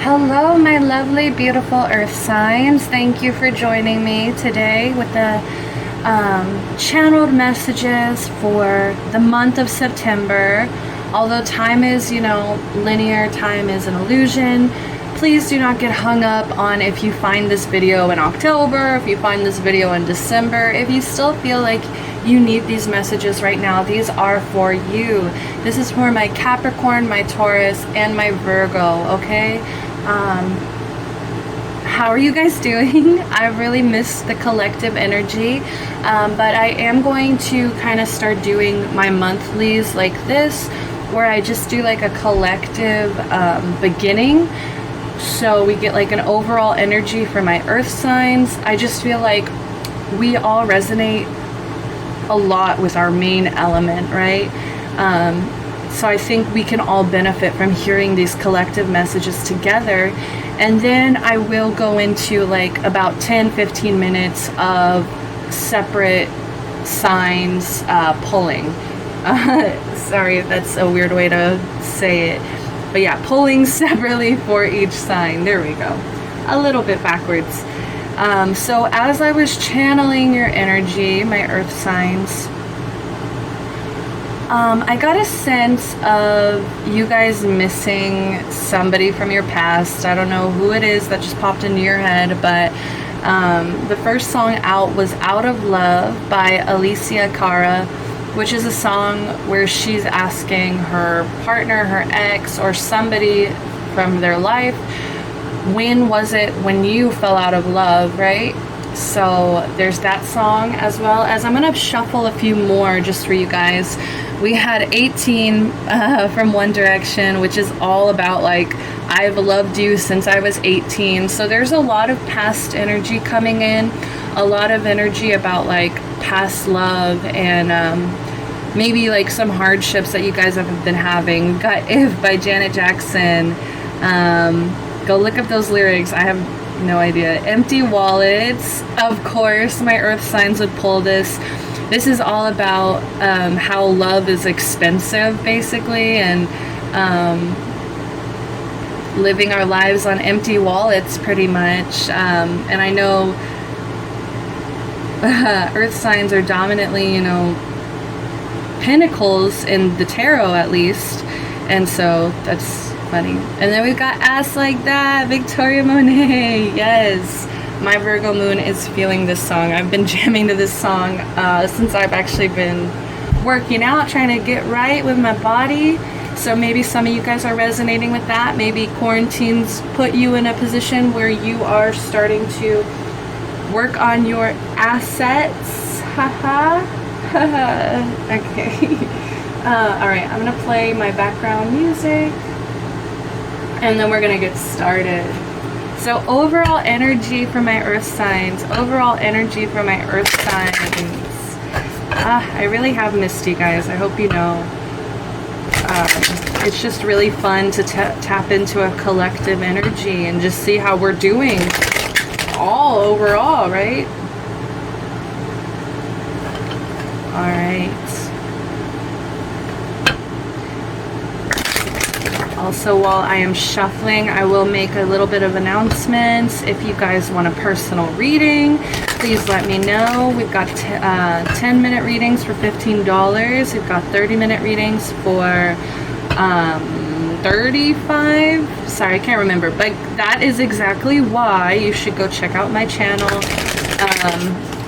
Hello, my lovely, beautiful earth signs. Thank you for joining me today with the channeled messages for the month of September. Although time is, linear, time is an illusion. Please do not get hung up on if you find this video in October, if you find this video in December. If you still feel like you need these messages right now, these are for you. This is for my Capricorn, my Taurus, and my Virgo, okay? How are you guys doing? I really missed the collective energy, but I am going to kind of start doing my monthlies like this, where I just do like a collective beginning, so we get like an overall energy for my earth signs. I just feel like we all resonate a lot with our main element, right? So I think we can all benefit from hearing these collective messages together. And then I will go into like about 10-15 minutes of separate signs pulling. Sorry, that's a weird way to say it. But yeah, pulling separately for each sign. There we go. A little bit backwards. So as I was channeling your energy, my earth signs, I got a sense of you guys missing somebody from your past. I don't know who it is that just popped into your head, but the first song out was Out of Love by Alicia Cara, which is a song where she's asking her partner, her ex, or somebody from their life, when was it when you fell out of love, right? So there's that song, as well as I'm gonna shuffle a few more just for you guys. We had 18 from One Direction, which is all about like, I've loved you since I was 18. So there's a lot of past energy coming in, a lot of energy about like past love, and maybe like some hardships that you guys have been having. We got If by Janet Jackson. Go look up those lyrics. I have no idea. Empty Wallets, of course, my earth signs would pull this. This is all about how love is expensive, basically, and living our lives on empty wallets, pretty much. And I know earth signs are dominantly, pentacles in the tarot, at least, and so that's funny. And then we've got Ass Like That, Victoria Monet. Yes, my Virgo moon is feeling this song. I've been jamming to this song since I've actually been working out, trying to get right with my body. So maybe some of you guys are resonating with that. Maybe quarantine's put you in a position where you are starting to work on your assets. Haha. Okay. All right, I'm gonna play my background music, and then we're gonna get started. So overall energy for my earth signs. Overall energy for my earth signs. I really have missed you guys. I hope you know. It's just really fun to tap into a collective energy and just see how we're doing all overall, right? All right. Also, while I am shuffling, I will make a little bit of announcements. If you guys want a personal reading, please let me know. We've got 10-minute readings for $15. We've got 30-minute readings for 35. Sorry, I can't remember, but that is exactly why you should go check out my channel.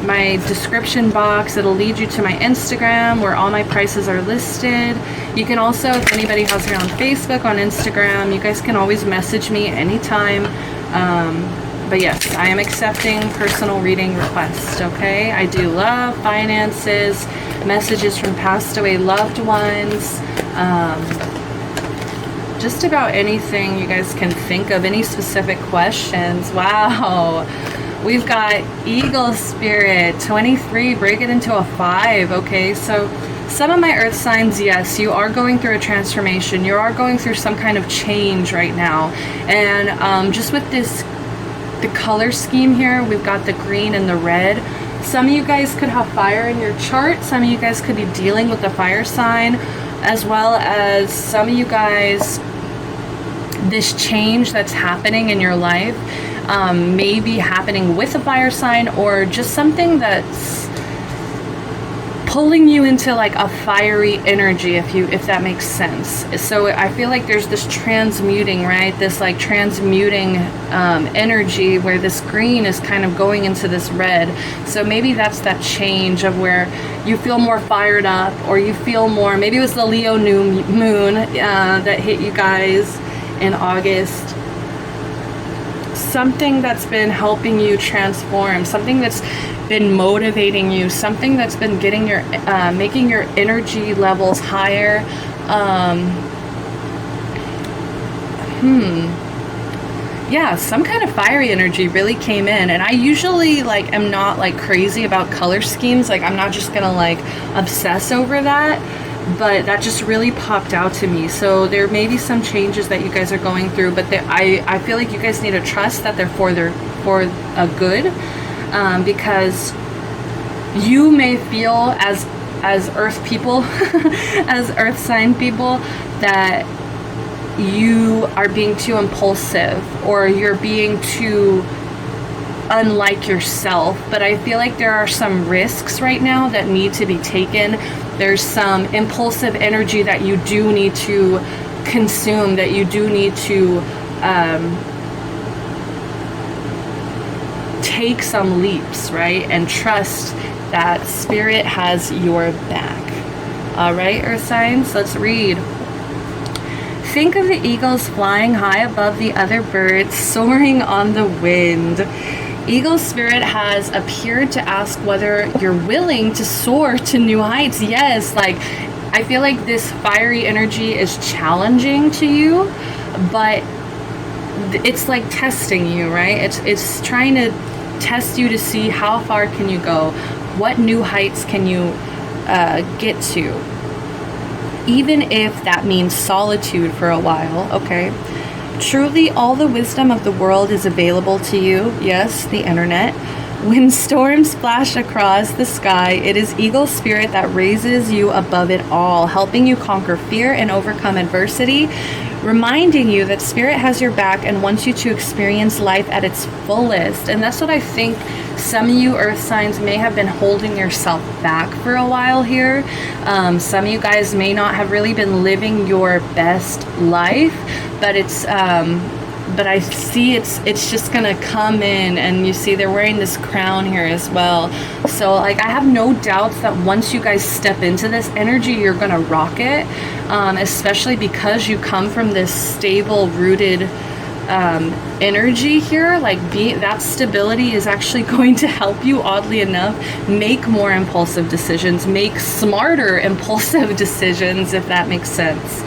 My description box, it'll lead you to my Instagram where all my prices are listed. You can also, if anybody has me on Facebook, on Instagram, you guys can always message me anytime. But yes, I am accepting personal reading requests, okay? I do love, finances, messages from passed away loved ones, just about anything you guys can think of, any specific questions. Wow. We've got Eagle Spirit, 23, break it into a 5, okay? So some of my earth signs, yes, you are going through a transformation. You are going through some kind of change right now. And just with this, the color scheme here, we've got the green and the red. Some of you guys could have fire in your chart. Some of you guys could be dealing with a fire sign, as well as some of you guys this change that's happening in your life may be happening with a fire sign, or just something that's pulling you into like a fiery energy, if that makes sense. So I feel like there's this transmuting, right? This like transmuting energy where this green is kind of going into this red. So maybe that's that change of where you feel more fired up, or you feel more, maybe it was the Leo new moon that hit you guys in August. Something that's been helping you transform, something that's been motivating you, something that's been getting your making your energy levels higher. Yeah, some kind of fiery energy really came in. And I usually like am not like crazy about color schemes, like I'm not just gonna like obsess over that, but that just really popped out to me. So there may be some changes that you guys are going through, but I feel like you guys need to trust that they're for a good. Because you may feel as earth people, as earth sign people, that you are being too impulsive, or you're being too unlike yourself. But I feel like there are some risks right now that need to be taken. There's some impulsive energy that you do need to consume, that you do need to take some leaps, right? And trust that spirit has your back. All right, earth signs, let's read. Think of the eagles flying high above the other birds, soaring on the wind. Eagle spirit has appeared to ask whether you're willing to soar to new heights. Yes, like I feel like this fiery energy is challenging to you, but it's like testing you, right? It's trying to test you to see how far can you go, what new heights can you get to, even if that means solitude for a while. Okay, truly all the wisdom of the world is available to you. Yes, the internet. When storms flash across the sky, it is eagle spirit that raises you above it all, helping you conquer fear and overcome adversity, reminding you that spirit has your back and wants you to experience life at its fullest. And that's what I think some of you earth signs may have been holding yourself back for a while here. Some of you guys may not have really been living your best life, but but I see it's just gonna come in. And you see they're wearing this crown here as well. So like I have no doubts that once you guys step into this energy, you're gonna rock it, especially because you come from this stable, rooted energy here. Like that stability is actually going to help you, oddly enough, make more impulsive decisions, make smarter impulsive decisions, if that makes sense.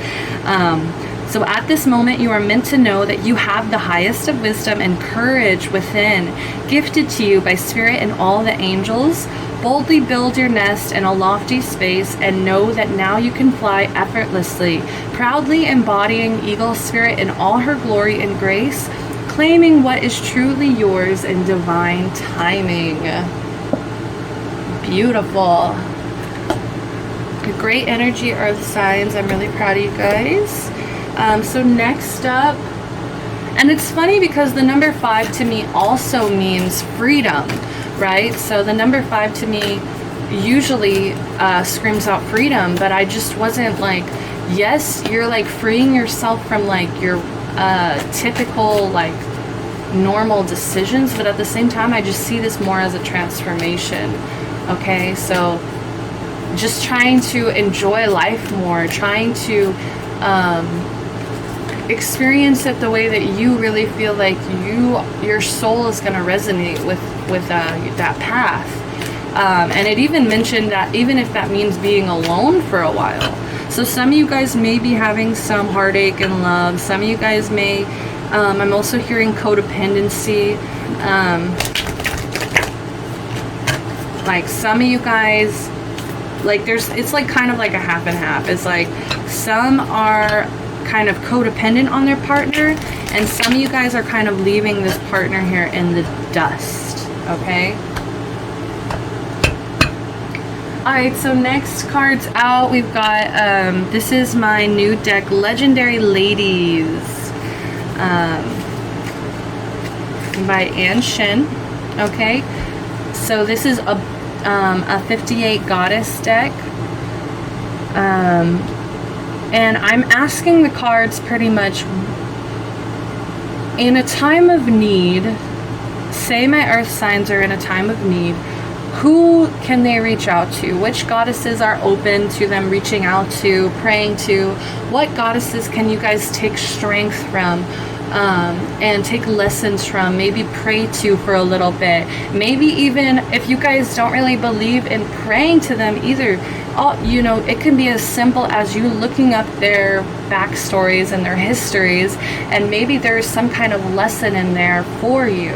So at this moment, you are meant to know that you have the highest of wisdom and courage within, gifted to you by spirit and all the angels. Boldly build your nest in a lofty space and know that now you can fly effortlessly, proudly embodying eagle spirit in all her glory and grace, claiming what is truly yours in divine timing. Beautiful. Great energy, earth signs. I'm really proud of you guys. So next up, and it's funny because the number 5 to me also means freedom, right? So the number 5 to me usually screams out freedom, but I just wasn't like, yes, you're like freeing yourself from like your typical like normal decisions, but at the same time I just see this more as a transformation. Okay, so just trying to enjoy life more, trying to experience it the way that you really feel like your soul is going to resonate with that path. And it even mentioned that even if that means being alone for a while. So some of you guys may be having some heartache in love. Some of you guys may, I'm also hearing codependency. Like some of you guys, like it's like kind of like a half and half. It's like some are kind of codependent on their partner, and some of you guys are kind of leaving this partner here in the dust. Okay, all right, so next cards out, we've got this is my new deck, Legendary Ladies. by Ann Shin. Okay, so this is a 58 goddess deck. And I'm asking the cards pretty much, in a time of need, say my earth signs are in a time of need, who can they reach out to? Which goddesses are open to them reaching out to, praying to? What goddesses can you guys take strength from, and take lessons from, maybe pray to for a little bit? Maybe even if you guys don't really believe in praying to them either, you know, it can be as simple as you looking up their backstories and their histories, and maybe there's some kind of lesson in there for you.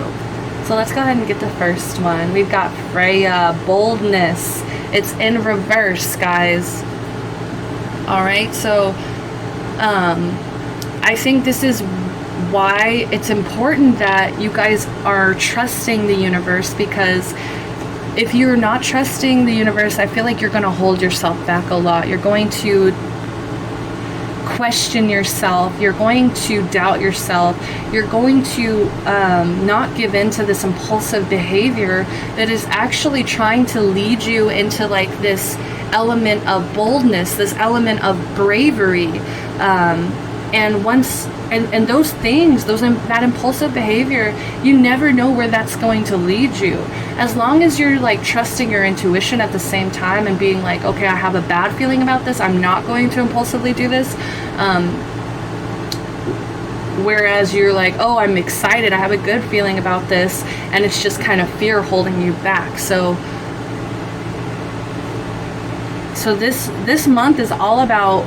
So let's go ahead and get the first one. We've got Freya, boldness. It's in reverse, guys. All right, so I think this is why it's important that you guys are trusting the universe, because if you're not trusting the universe, I feel like you're going to hold yourself back a lot. You're going to question yourself. You're going to doubt yourself. You're going to not give in to this impulsive behavior that is actually trying to lead you into like this element of boldness, this element of bravery. And once, and those things, that impulsive behavior, you never know where that's going to lead you. As long as you're like trusting your intuition at the same time and being like, okay, I have a bad feeling about this, I'm not going to impulsively do this. Whereas you're like, oh, I'm excited, I have a good feeling about this, and it's just kind of fear holding you back. So this month is all about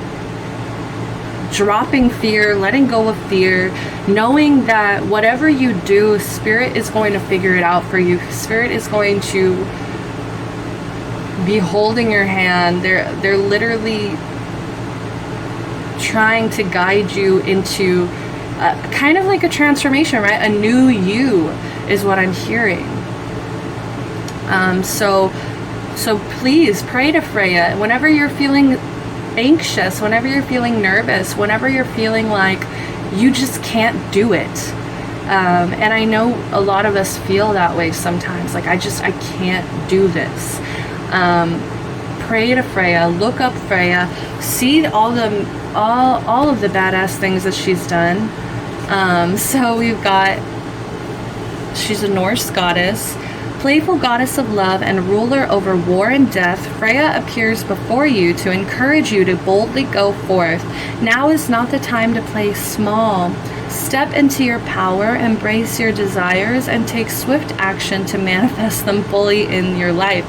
dropping fear, letting go of fear, knowing that whatever you do, Spirit is going to figure it out for you. Spirit is going to be holding your hand. They're literally trying to guide you into kind of like a transformation, right? A new you is what I'm hearing. So please pray to Freya whenever you're feeling anxious, whenever you're feeling nervous, whenever you're feeling like you just can't do it. And I know a lot of us feel that way sometimes, like I can't do this. Pray to Freya, look up Freya, see all of the badass things that she's done. So we've got, she's a Norse goddess, playful goddess of love and ruler over war and death. Freya appears before you to encourage you to boldly go forth. Now is not the time to play small. Step into your power, embrace your desires, and take swift action to manifest them fully in your life.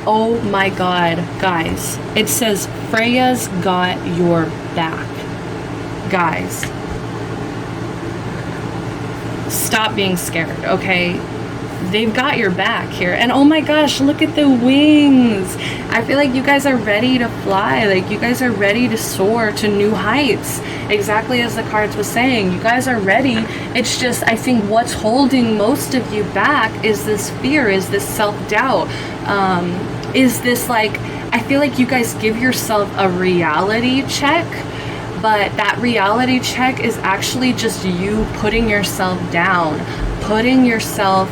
Oh my God, guys. It says Freya's got your back. Guys, stop being scared, okay? They've got your back here. And oh my gosh, look at the wings. I feel like you guys are ready to fly. Like you guys are ready to soar to new heights. Exactly as the cards was saying. You guys are ready. It's just, I think what's holding most of you back is this fear, is this self-doubt. Is this like, I feel like you guys give yourself a reality check, but that reality check is actually just you putting yourself down, putting yourself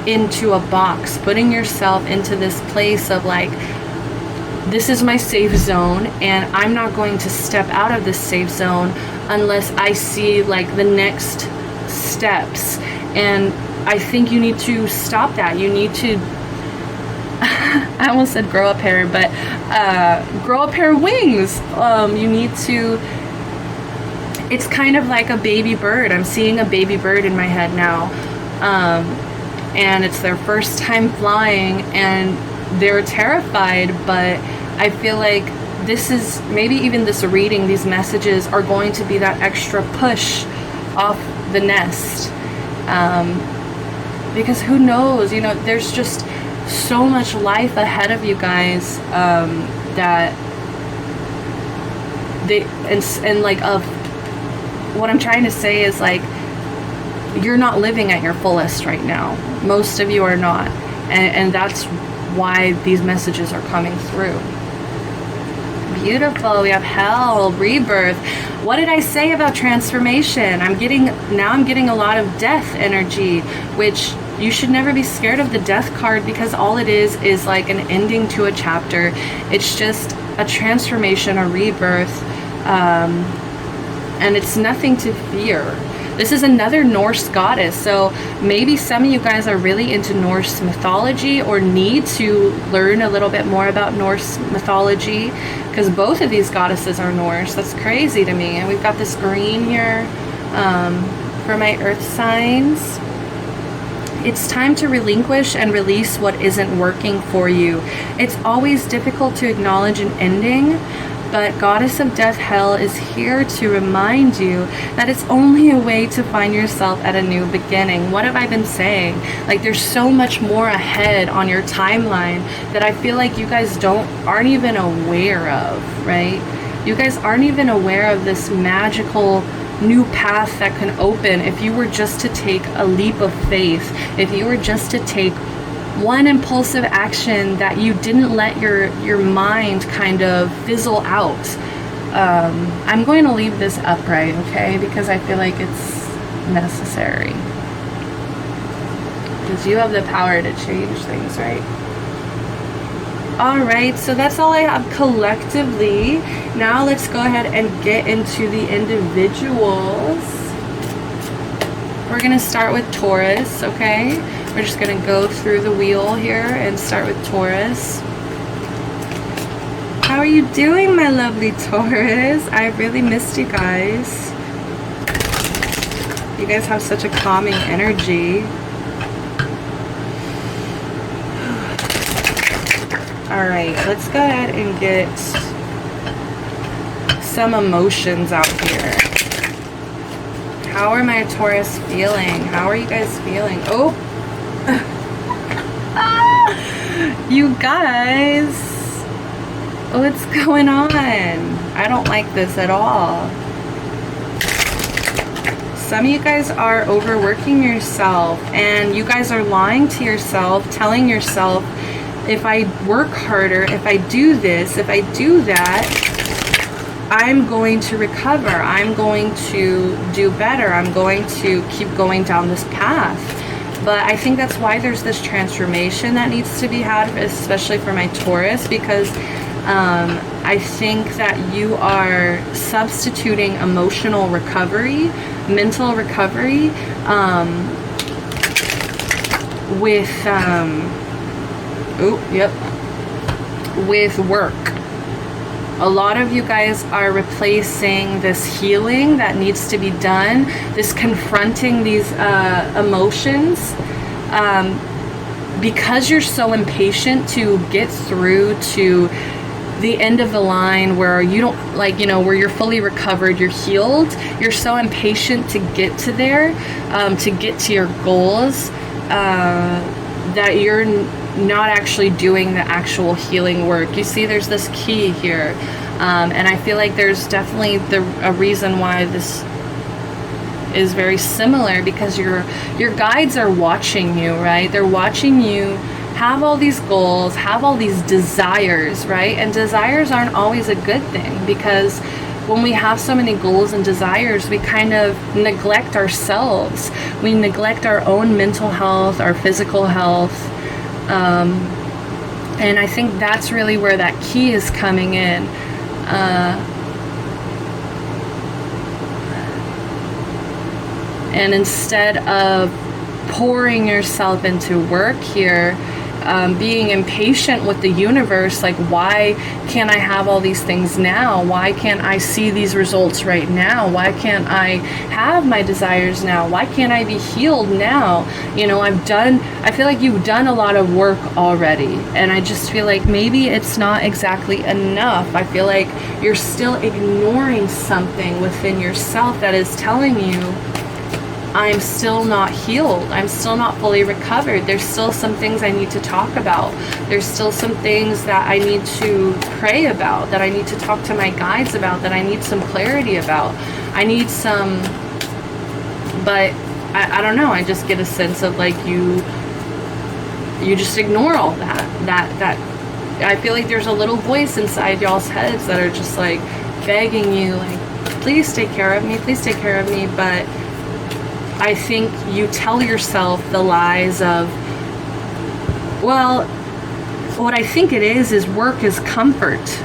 into a box, putting yourself into this place of like, this is my safe zone and I'm not going to step out of this safe zone unless I see like the next steps. And I think you need to stop that. You need to I almost said grow a pair, but grow a pair of wings. You need to, it's kind of like a baby bird. I'm seeing a baby bird in my head now. And it's their first time flying and they're terrified, but I feel like this is, maybe even this reading, these messages are going to be that extra push off the nest. Because who knows, you know, there's just so much life ahead of you guys, that they, and like, of what I'm trying to say is like, you're not living at your fullest right now. Most of you are not. And that's why these messages are coming through. beautiful. We have hell, rebirth. What did I say about transformation? I'm getting a lot of death energy, which you should never be scared of the death card, because all it is like an ending to a chapter. It's just a transformation, a rebirth, and it's nothing to fear. This is another Norse goddess, so maybe some of you guys are really into Norse mythology or need to learn a little bit more about Norse mythology, because both of these goddesses are Norse. That's crazy to me. And we've got this green here for my earth signs. It's time to relinquish and release what isn't working for you. It's always difficult to acknowledge an ending, but Goddess of Death Hell is here to remind you that it's only a way to find yourself at a new beginning. What have I been saying? Like, there's so much more ahead on your timeline that I feel like you guys aren't even aware of, right? You guys aren't even aware of this magical new path that can open if you were just to take a leap of faith, if you were just to take one impulsive action that you didn't let your mind kind of fizzle out. I'm going to leave this upright, okay? Because I feel like it's necessary. Because you have the power to change things, right? Alright, so that's all I have collectively. Now let's go ahead and get into the individuals. We're going to start with Taurus, okay? We're just going to go through the wheel here and start with Taurus. How are you doing, my lovely Taurus? I really missed you guys. You guys have such a calming energy. Alright, let's go ahead and get some emotions out here. How are my Taurus feeling? How are you guys feeling? Oh! You guys! What's going on? I don't like this at all. Some of you guys are overworking yourself, and you guys are lying to yourself, telling yourself, if I work harder, if I do this, if I do that, I'm going to recover. I'm going to do better. I'm going to keep going down this path. But I think that's why there's this transformation that needs to be had, especially for my Taurus, because I think that you are substituting emotional recovery, mental recovery, with with work. A lot of you guys are replacing this healing that needs to be done, this confronting these emotions, because you're so impatient to get through to the end of the line where you don't, like, you know, where you're fully recovered, you're healed. You're so impatient to get to there, to get to your goals, that you're not actually doing the actual healing work. You see, there's this key here, and I feel like there's definitely a reason why this is very similar, because your guides are watching you, right? They're watching you have all these goals, have all these desires, right? And desires aren't always a good thing, because when we have so many goals and desires, we kind of neglect ourselves. We neglect our own mental health, our physical health. And I think that's really where that key is coming in. And instead of pouring yourself into work here, being impatient with the universe, like, why can't I have all these things now? Why can't I see these results right now? Why can't I have my desires now? Why can't I be healed now? You know, I feel like you've done a lot of work already, and I just feel like maybe it's not exactly enough. I feel like you're still ignoring something within yourself that is telling you, I'm still not healed. I'm still not fully recovered. There's still some things I need to talk about. There's still some things that I need to pray about, that I need to talk to my guides about, that I need some clarity about. I need some, but I don't know. I just get a sense of like you just ignore all that I feel like there's a little voice inside y'all's heads that are just like begging you, like, please take care of me, please take care of me. But I think you tell yourself the lies of, well, what I think it is work is comfort.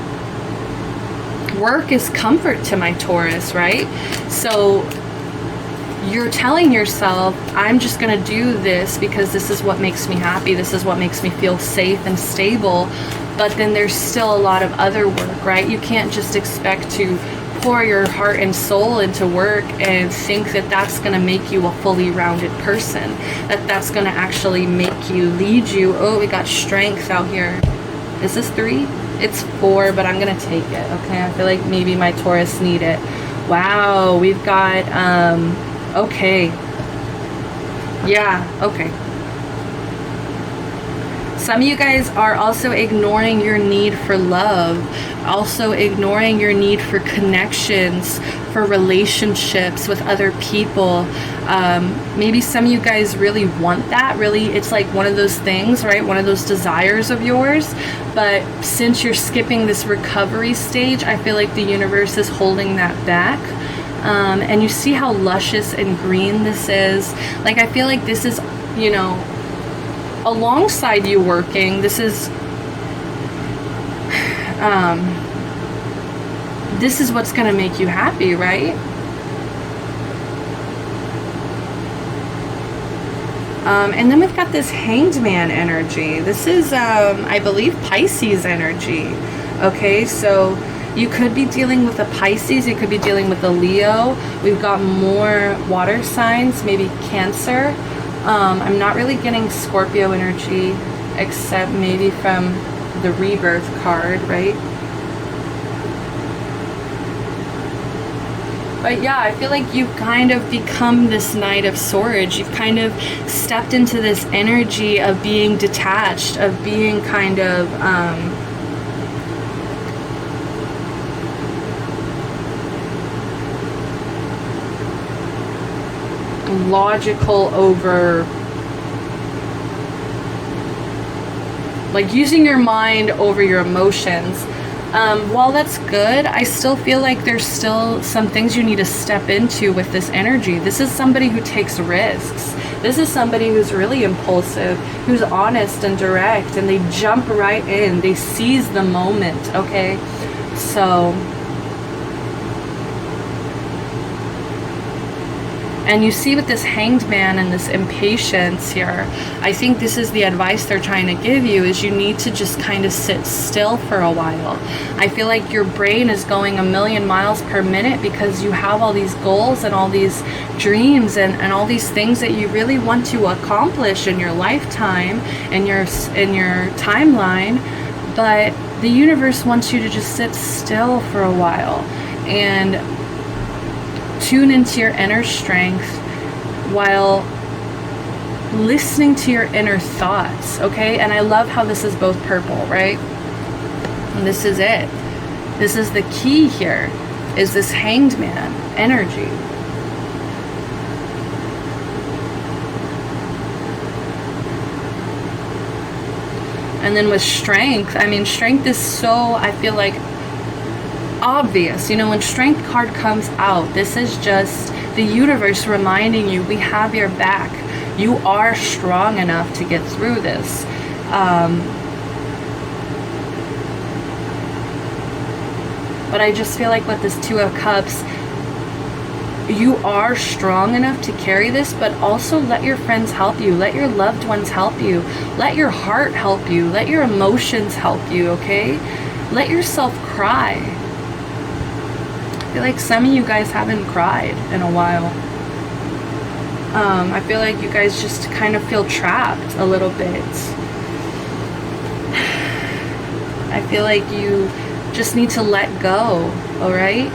Work is comfort to my Taurus, right? So you're telling yourself, I'm just going to do this because this is what makes me happy. This is what makes me feel safe and stable. But then there's still a lot of other work, right? You can't just expect to pour your heart and soul into work and think that that's going to make you a fully rounded person, that that's going to actually make you, lead you. Oh, we got strength out here. Is this 3? It's 4, but I'm going to take it. Okay, I feel like maybe my Taurus need it. Wow, we've got okay. Yeah, okay. Some of you guys are also ignoring your need for love, also ignoring your need for connections, for relationships with other people. Maybe some of you guys really want that. Really, it's like one of those things, right? One of those desires of yours. But since you're skipping this recovery stage, I feel like the universe is holding that back. And you see how luscious and green this is. Like, I feel like this is, you know, alongside you working, this is what's going to make you happy, right? And then we've got this Hanged Man energy. This is, I believe, Pisces energy. Okay, so you could be dealing with a Pisces, you could be dealing with a Leo. We've got more water signs, maybe Cancer. I'm not really getting Scorpio energy, except maybe from the Rebirth card, right? But yeah, I feel like you've kind of become this Knight of Swords. You've kind of stepped into this energy of being detached, of being kind of logical over, like, using your mind over your emotions. While that's good, I still feel like there's still some things you need to step into with this energy. This is somebody who takes risks. This is somebody who's really impulsive, who's honest and direct, and they jump right in. They seize the moment, okay? So, and you see with this Hanged Man and this impatience here, I think this is the advice they're trying to give you, is you need to just kind of sit still for a while. I feel like your brain is going a million miles per minute because you have all these goals and all these dreams and all these things that you really want to accomplish in your lifetime, in your timeline. But the universe wants you to just sit still for a while and tune into your inner strength while listening to your inner thoughts, okay? And I love how this is both purple, right? And this is it. This is the key here, is this Hanged Man energy. And then with strength, I mean, strength is so, I feel like, obvious. You know, when Strength card comes out, this is just the universe reminding you, we have your back. You are strong enough to get through this. But I just feel like with this Two of Cups, you are strong enough to carry this, but also let your friends help you. Let your loved ones help you. Let your heart help you. Let your emotions help you, okay? Let yourself cry. I feel like some of you guys haven't cried in a while. I feel like you guys just kind of feel trapped a little bit. I feel like you just need to let go, alright?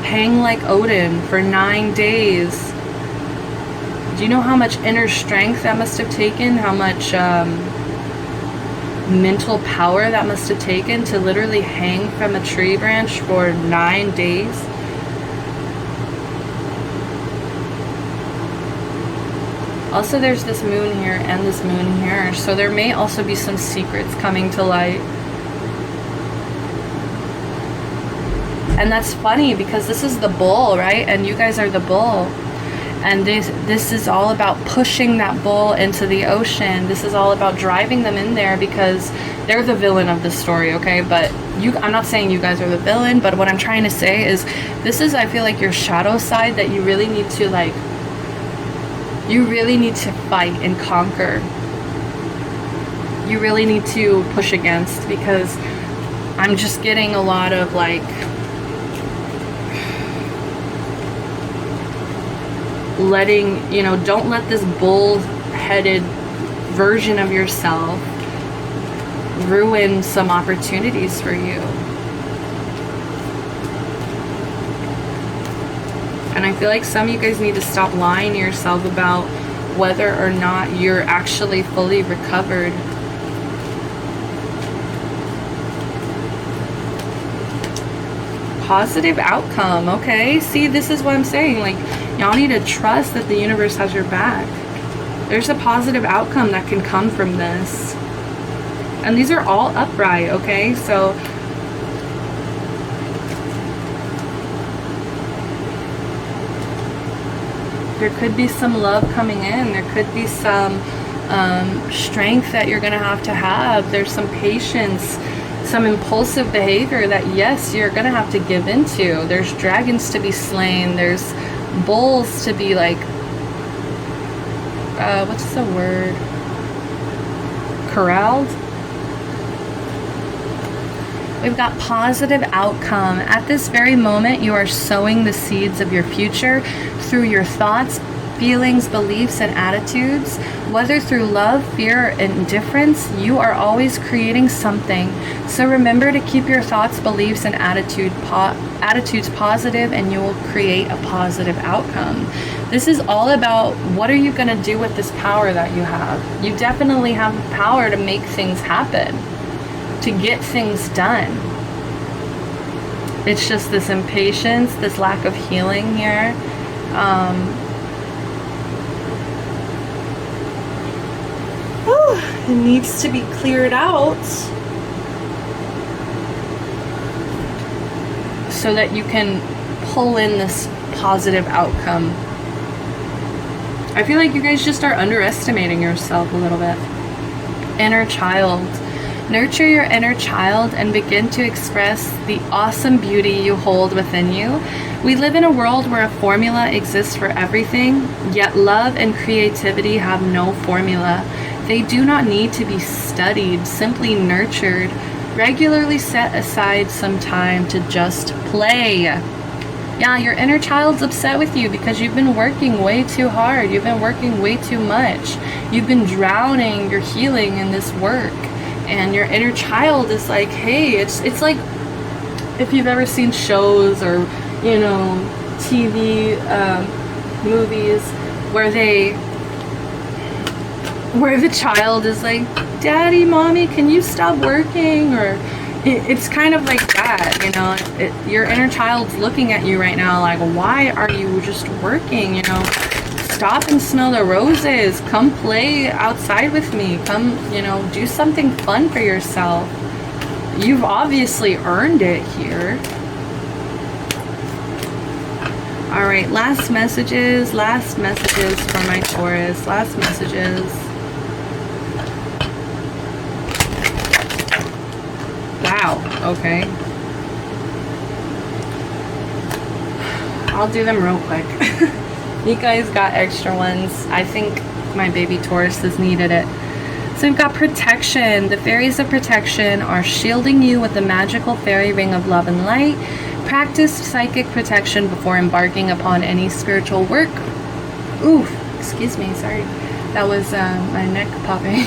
Hang like Odin for 9 days. Do you know how much inner strength that must have taken? How much mental power that must have taken to literally hang from a tree branch for 9 days? Also, there's this moon here and this moon here. So there may also be some secrets coming to light. And that's funny because this is the bull, right? And you guys are the bull. And this is all about pushing that bull into the ocean. This is all about driving them in there because they're the villain of the story, okay? But I'm not saying you guys are the villain, but what I'm trying to say is this is, I feel like, your shadow side that you really need to, like, you really need to fight and conquer. You really need to push against, because I'm just getting a lot of, like, letting, you know, don't let this bull-headed version of yourself ruin some opportunities for you. And I feel like some of you guys need to stop lying to yourself about whether or not you're actually fully recovered. Positive outcome, okay? See, this is what I'm saying. Like, y'all need to trust that the universe has your back. There's a positive outcome that can come from this. And these are all upright, okay? So there could be some love coming in. There could be some strength that you're gonna have to have. There's some patience, some impulsive behavior that, yes, you're gonna have to give into. There's dragons to be slain. There's bulls to be, like, what's the word? Corralled? We've got positive outcome. At this very moment, you are sowing the seeds of your future through your thoughts, feelings, beliefs, and attitudes. Whether through love, fear, or indifference, you are always creating something. So remember to keep your thoughts, beliefs, and attitudes positive, and you will create a positive outcome. This is all about, what are you going to do with this power that you have? You definitely have the power to make things happen, to get things done. It's just this impatience, this lack of healing here. It needs to be cleared out so that you can pull in this positive outcome. I feel like you guys just are underestimating yourself a little bit. Inner child. Nurture your inner child and begin to express the awesome beauty you hold within you. We live in a world where a formula exists for everything, yet love and creativity have no formula. They do not need to be studied, simply nurtured. Regularly set aside some time to just play. Yeah, your inner child's upset with you because you've been working way too hard. You've been working way too much. You've been drowning your healing in this work. And your inner child is like, hey, it's like if you've ever seen shows or, you know, TV, movies where the child is like, Daddy, Mommy, can you stop working? Or it's kind of like that, you know. Your inner child's looking at you right now like, why are you just working, you know? Stop and smell the roses. Come play outside with me. Come, you know, do something fun for yourself. You've obviously earned it here. All right, last messages for my Taurus. Last messages. Wow, okay. I'll do them real quick. You guys got extra ones. I think my baby Taurus has needed it. So we've got protection. The fairies of protection are shielding you with the magical fairy ring of love and light. Practice psychic protection before embarking upon any spiritual work. Ooh, excuse me, sorry. That was my neck popping.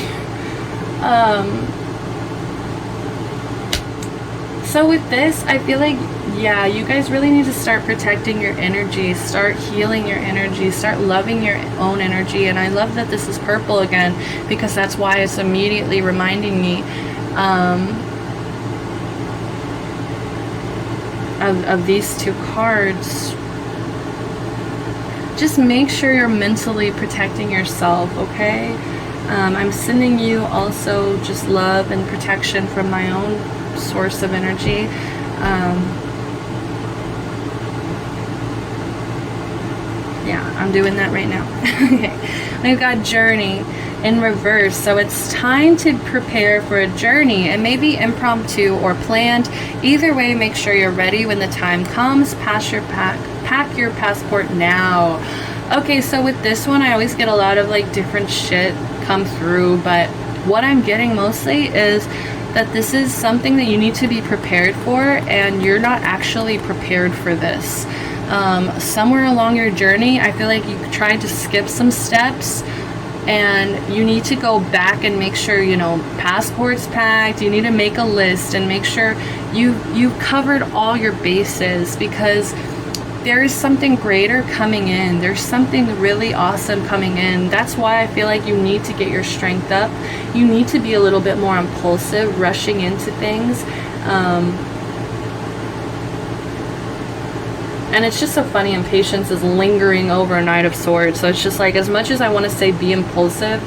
So with this, I feel like, yeah, you guys really need to start protecting your energy, start healing your energy, start loving your own energy. And I love that this is purple again, because that's why it's immediately reminding me of these two cards. just make sure you're mentally protecting yourself, okay? I'm sending you also just love and protection from my own source of energy. Yeah, I'm doing that right now. Okay. We've got journey in reverse, so it's time to prepare for a journey. It may be impromptu or planned. Either way, make sure you're ready when the time comes. Pack your passport now. Okay, so with this one, I always get a lot of like different shit come through, but what I'm getting mostly is that this is something that you need to be prepared for, and you're not actually prepared for this. Somewhere along your journey, I feel like you tried to skip some steps, and you need to go back and make sure, you know, passport's packed. You need to make a list and make sure you've covered all your bases, because there is something greater coming in. There's something really awesome coming in. That's why I feel like you need to get your strength up. You need to be a little bit more impulsive, rushing into things. And it's just so funny, impatience is lingering over a Knight of Swords. So it's just like, as much as I want to say be impulsive,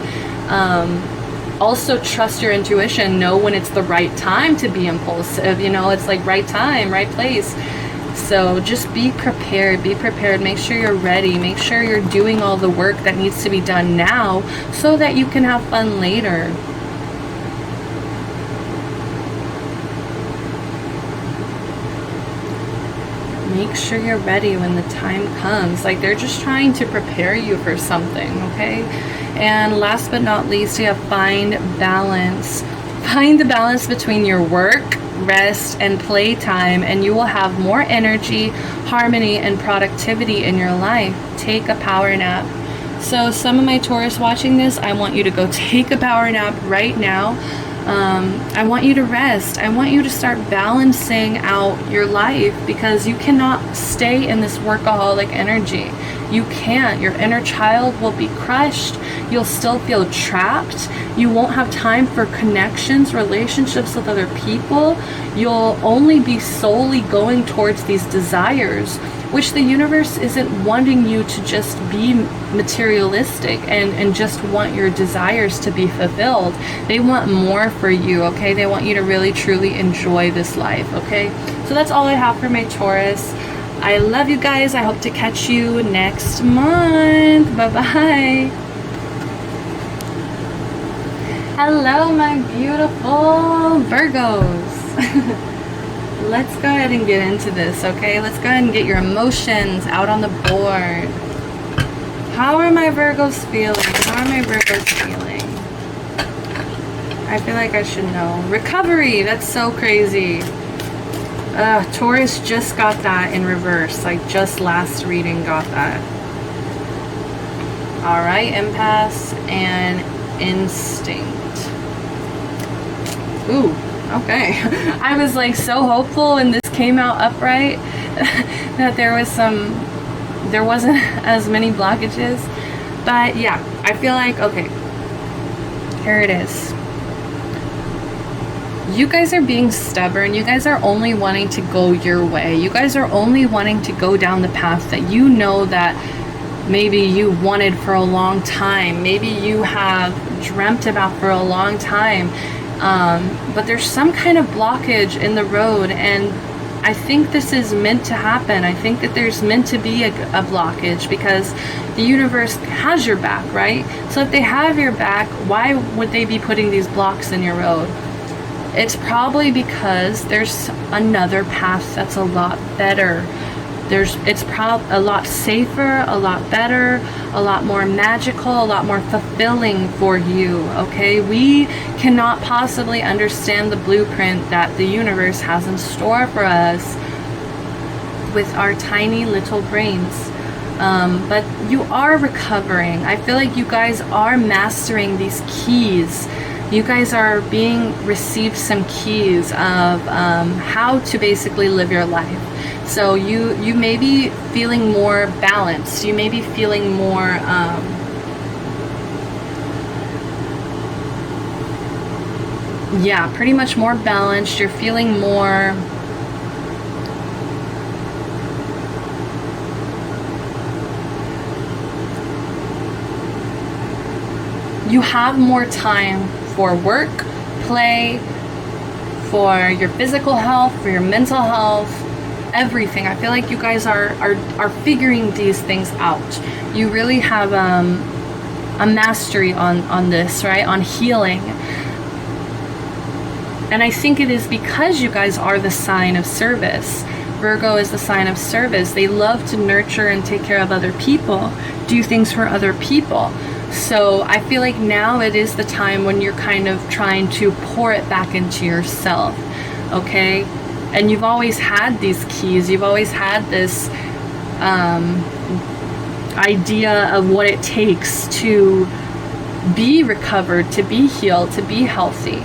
also trust your intuition. Know when it's the right time to be impulsive. You know, it's like right time, right place. So just be prepared, make sure you're ready, make sure you're doing all the work that needs to be done now so that you can have fun later. Make sure you're ready when the time comes. Like, they're just trying to prepare you for something, okay? And last but not least, you have find balance. Find the balance between your work, rest, and playtime, and you will have more energy, harmony, and productivity in your life. Take a power nap. So some of my Taurus watching this, I want you to go take a power nap right now. I want you to rest. I want you to start balancing out your life, because you cannot stay in this workaholic energy. You can't. Your inner child will be crushed. You'll still feel trapped. You won't have time for connections, relationships with other people. You'll only be solely going towards these desires, which the universe isn't wanting you to just be materialistic and just want your desires to be fulfilled. They want more for you, okay? They want you to really, truly enjoy this life, okay? So that's all I have for my Taurus. I love you guys. I hope to catch you next month. Bye-bye. Hello, my beautiful Virgos. Let's go ahead and get into this, okay? Let's go ahead and get your emotions out on the board. How are my Virgos feeling? How are my Virgos feeling? I feel like I should know. Recovery, that's so crazy. Taurus just got that in reverse. Like, just last reading got that. Alright, empath and instinct. Ooh, okay. I was like so hopeful when this came out upright that there wasn't as many blockages. But yeah, I feel like, okay, here it is. You guys are being stubborn. You guys are only wanting to go your way. You guys are only wanting to go down the path that you know that maybe you wanted for a long time. Maybe you have dreamt about for a long time. But there's some kind of blockage in the road, and I think this is meant to happen. I think that there's meant to be a blockage, because the universe has your back, right? So if they have your back, why would they be putting these blocks in your road? It's probably because there's another path that's a lot better. It's a lot safer, a lot better, a lot more magical, a lot more fulfilling for you, okay? We cannot possibly understand the blueprint that the universe has in store for us with our tiny little brains. But you are recovering. I feel like you guys are mastering these keys. You guys are received some keys of how to basically live your life. So you may be feeling more balanced. You may be feeling more yeah, pretty much more balanced. You're feeling more you have more time for work, play, for your physical health, for your mental health, everything. I feel like you guys are figuring these things out. You really have a mastery on this, right? On healing. And I think it is because you guys are the sign of service. Virgo is the sign of service. They love to nurture and take care of other people, do things for other people. So I feel like now it is the time when you're kind of trying to pour it back into yourself, okay? And you've always had these keys. You've always had this idea of what it takes to be recovered, to be healed, to be healthy.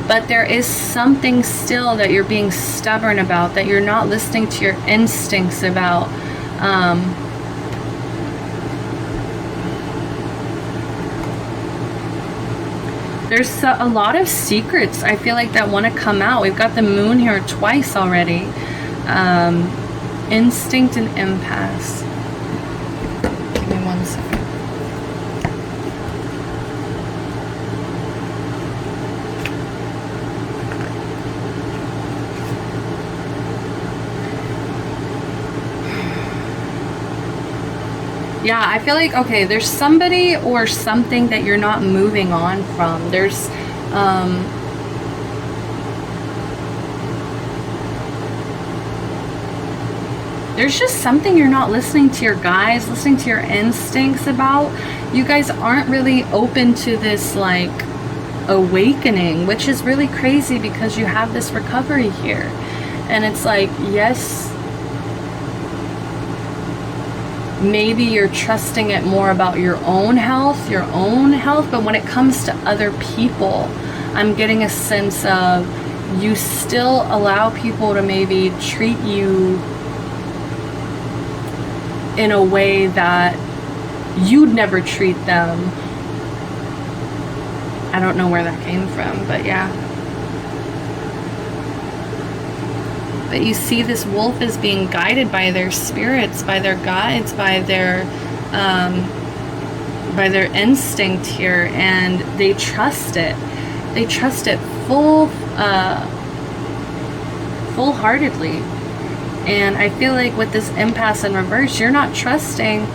But there is something still that you're being stubborn about, that you're not listening to your instincts about. There's a lot of secrets, I feel like, that want to come out. We've got the moon here twice already. Instinct and impasse. Give me 1 second. Yeah, I feel like, okay, there's somebody or something that you're not moving on from. There's just something you're not listening to your guides, listening to your instincts about. You guys aren't really open to this, like, awakening, which is really crazy because you have this recovery here. And it's like, yes, maybe you're trusting it more about your own health, but when it comes to other people, I'm getting a sense of you still allow people to maybe treat you in a way that you'd never treat them. I don't know where that came from, but yeah. But you see this wolf is being guided by their spirits, by their guides, by their instinct here, and they trust it. They trust it full-heartedly. And I feel like with this impasse in reverse, you're not trusting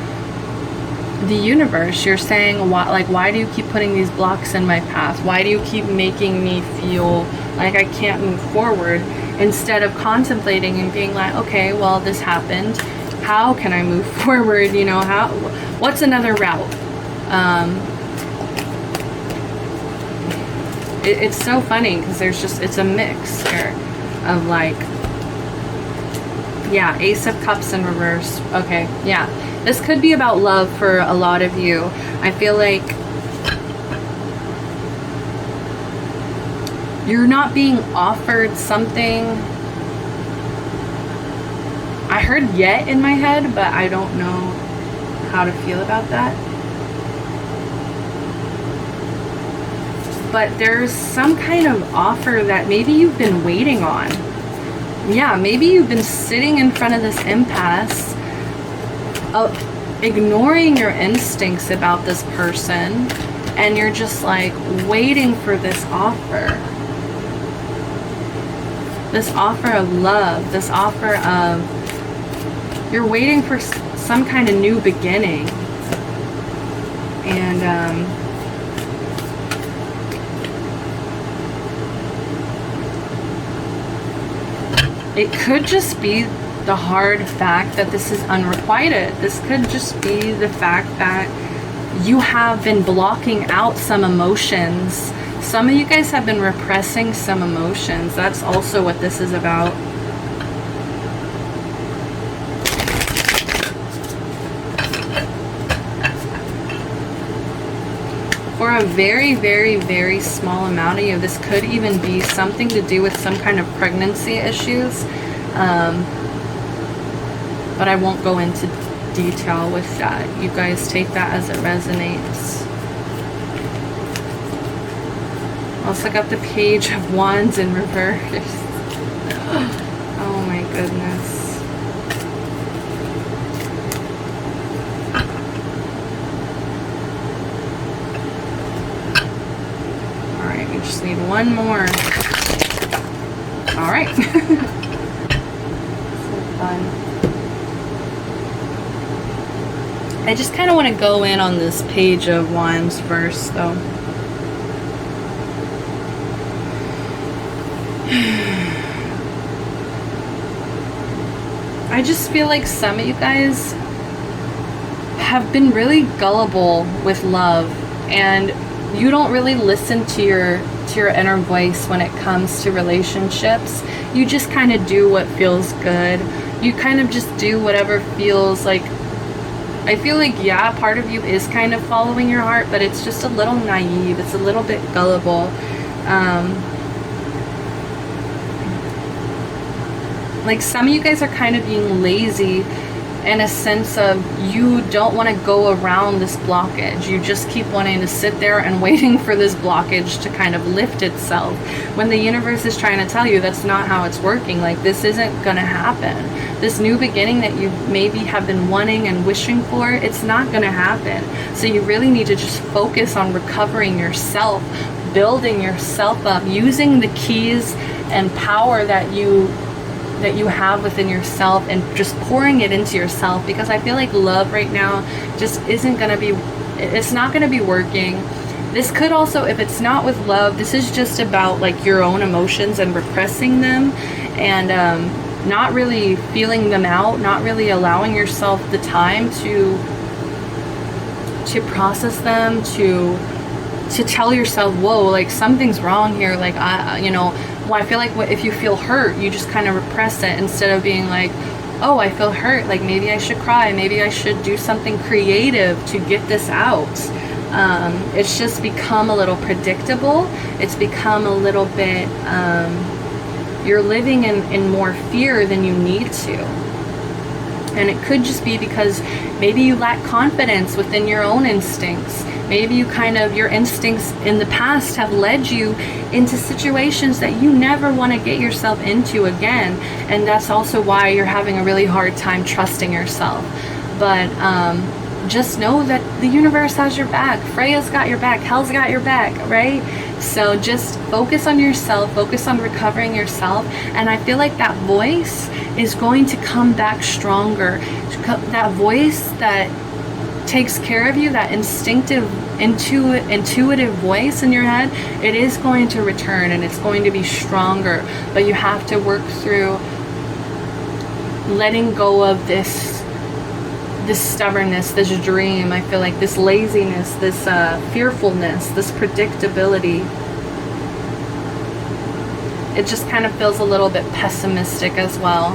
the universe. You're saying, why do you keep putting these blocks in my path? Why do you keep making me feel like I can't move forward? Instead of contemplating and being like, okay, well, this happened. How can I move forward? You know, what's another route? It's so funny because it's a mix here of, like, yeah, Ace of Cups in reverse. Okay, yeah. This could be about love for a lot of you. I feel like you're not being offered something. I heard yet in my head, but I don't know how to feel about that. But there's some kind of offer that maybe you've been waiting on. Yeah, maybe you've been sitting in front of this impasse, ignoring your instincts about this person, and you're just like waiting for this offer. This offer of love, this offer of, you're waiting for some kind of new beginning. And it could just be the hard fact that this is unrequited. This could just be the fact that you have been blocking out some emotions. Some of you guys have been repressing some emotions. That's also what this is about. For a very, very, very small amount of you, this could even be something to do with some kind of pregnancy issues. But I won't go into detail with that. You guys take that as it resonates. Also got the Page of Wands in reverse. Oh my goodness. need one more. All right. So fun. I just kind of want to go in on this Page of Wands first, though. I just feel like some of you guys have been really gullible with love, and you don't really listen to your inner voice when it comes to relationships. You just kind of do what feels good. You kind of just do whatever feels like. I feel like, yeah, part of you is kind of following your heart, but it's just a little naive. It's a little bit gullible. Like some of you guys are kind of being lazy in a sense of you don't want to go around this blockage. You just keep wanting to sit there and waiting for this blockage to kind of lift itself, when the universe is trying to tell you that's not how it's working. Like, this isn't gonna happen. This new beginning that you maybe have been wanting and wishing for, it's not gonna happen. So you really need to just focus on recovering yourself, building yourself up, using the keys and power that you have within yourself, and just pouring it into yourself, because I feel like love right now just isn't going to be, it's not going to be working. This could also, if it's not with love, this is just about like your own emotions and repressing them, and not really feeling them out, not really allowing yourself the time to process them, to tell yourself, whoa, like something's wrong here. Like, well, I feel like if you feel hurt, you just kind of repress it, instead of being like, oh, I feel hurt, like maybe I should cry, maybe I should do something creative to get this out. It's just become a little predictable. It's become a little bit, you're living in more fear than you need to. And it could just be because maybe you lack confidence within your own instincts. Maybe your instincts in the past have led you into situations that you never want to get yourself into again. And that's also why you're having a really hard time trusting yourself. But just know that the universe has your back. Freya's got your back. Hell's got your back, right? So just focus on yourself, focus on recovering yourself. And I feel like that voice is going to come back stronger. That voice that takes care of you, that intuitive voice in your head, it is going to return, and it's going to be stronger. But you have to work through letting go of this stubbornness, this dream. I feel like this laziness, this fearfulness, this predictability. It just kind of feels a little bit pessimistic as well.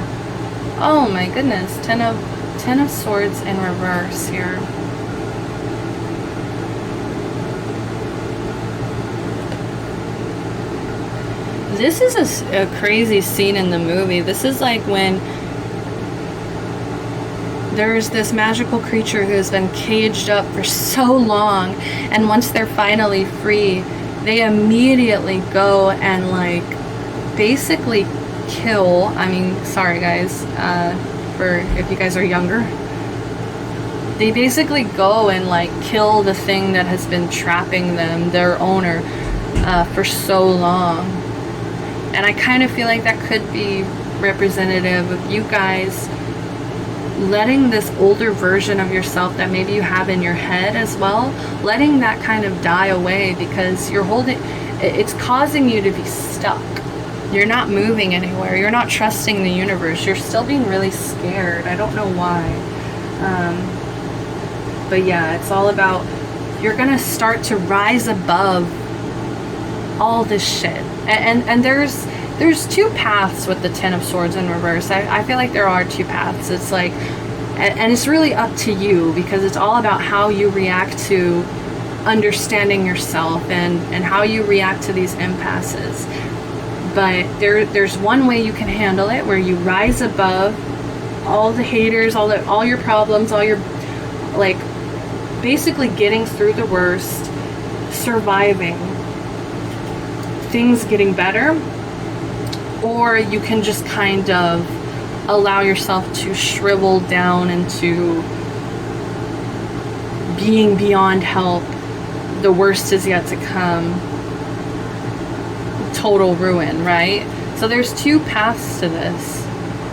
Oh my goodness, Ten of Swords in reverse here. This is a crazy scene in the movie. This is like when there's this magical creature who has been caged up for so long, and once they're finally free, they immediately go and like basically kill, I mean, sorry guys, for if you guys are younger, they basically go and like kill the thing that has been trapping them, their owner, for so long. And I kind of feel like that could be representative of you guys letting this older version of yourself that maybe you have in your head as well, letting that kind of die away, because it's causing you to be stuck. You're not moving anywhere. You're not trusting the universe. You're still being really scared. I don't know why. But yeah, it's all about, you're going to start to rise above all this shit. And there's two paths with the Ten of Swords in reverse. I feel like there are two paths. It's like, and it's really up to you, because it's all about how you react to understanding yourself and how you react to these impasses. But there's one way you can handle it, where you rise above all the haters, all your problems, all your, like, basically getting through the worst, surviving, things getting better. Or you can just kind of allow yourself to shrivel down into being beyond help. The worst is yet to come. total ruin, right? So there's two paths to this,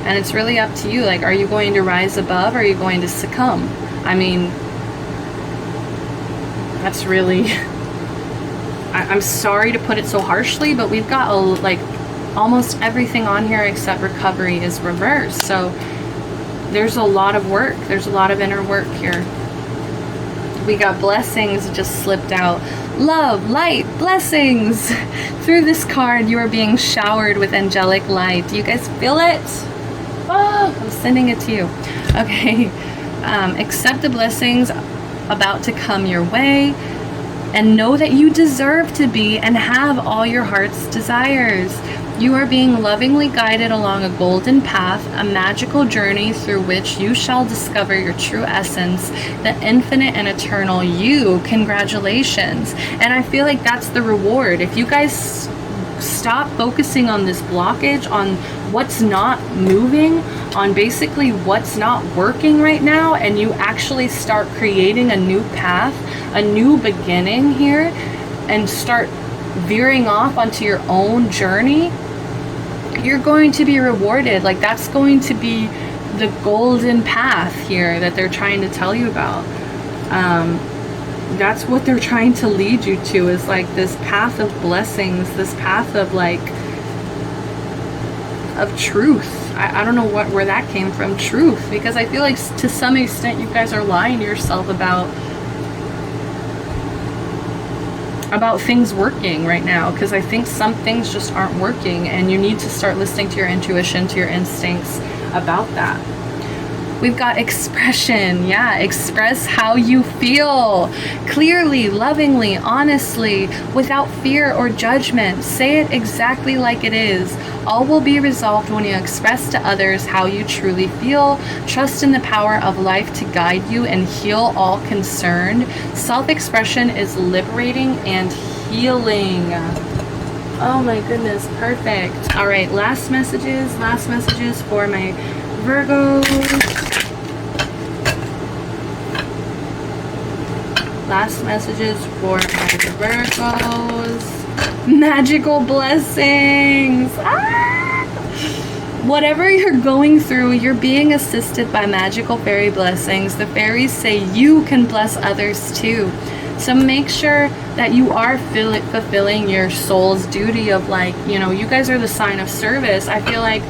and it's really up to you. Like, are you going to rise above, or are you going to succumb? I mean, that's really, I'm sorry to put it so harshly, but we've got like almost everything on here except recovery is reversed. So there's a lot of work. There's a lot of inner work here. We got blessings just slipped out. Love, light, blessings. Through this card, you are being showered with angelic light. Do you guys feel it? Oh, I'm sending it to you. Okay. Accept the blessings about to come your way, and know that you deserve to be and have all your heart's desires. You are being lovingly guided along a golden path, a magical journey through which you shall discover your true essence, the infinite and eternal you. Congratulations. And I feel like that's the reward. If you guys stop focusing on this blockage, on what's not moving, on basically what's not working right now, and you actually start creating a new path, a new beginning here, and start veering off onto your own journey, you're going to be rewarded. Like, that's going to be the golden path here that they're trying to tell you about. That's what they're trying to lead you to, is like this path of blessings, this path of like of truth. I don't know where that came from, truth, because I feel like to some extent you guys are lying to yourself about things working right now, because I think some things just aren't working, and you need to start listening to your intuition, to your instincts about that. We've got expression. Yeah, express how you feel clearly, lovingly, honestly, without fear or judgment. Say it exactly like it is. All will be resolved when you express to others how you truly feel. Trust in the power of life to guide you and heal all concerned. Self-expression is liberating and healing. Oh my goodness, perfect. All right, last messages for my Virgos. Last messages for my Virgos. Magical blessings. Whatever you're going through, you're being assisted by magical fairy blessings. The fairies say you can bless others too. So make sure that you are fulfilling your soul's duty of, like, you know, you guys are the sign of service. I feel like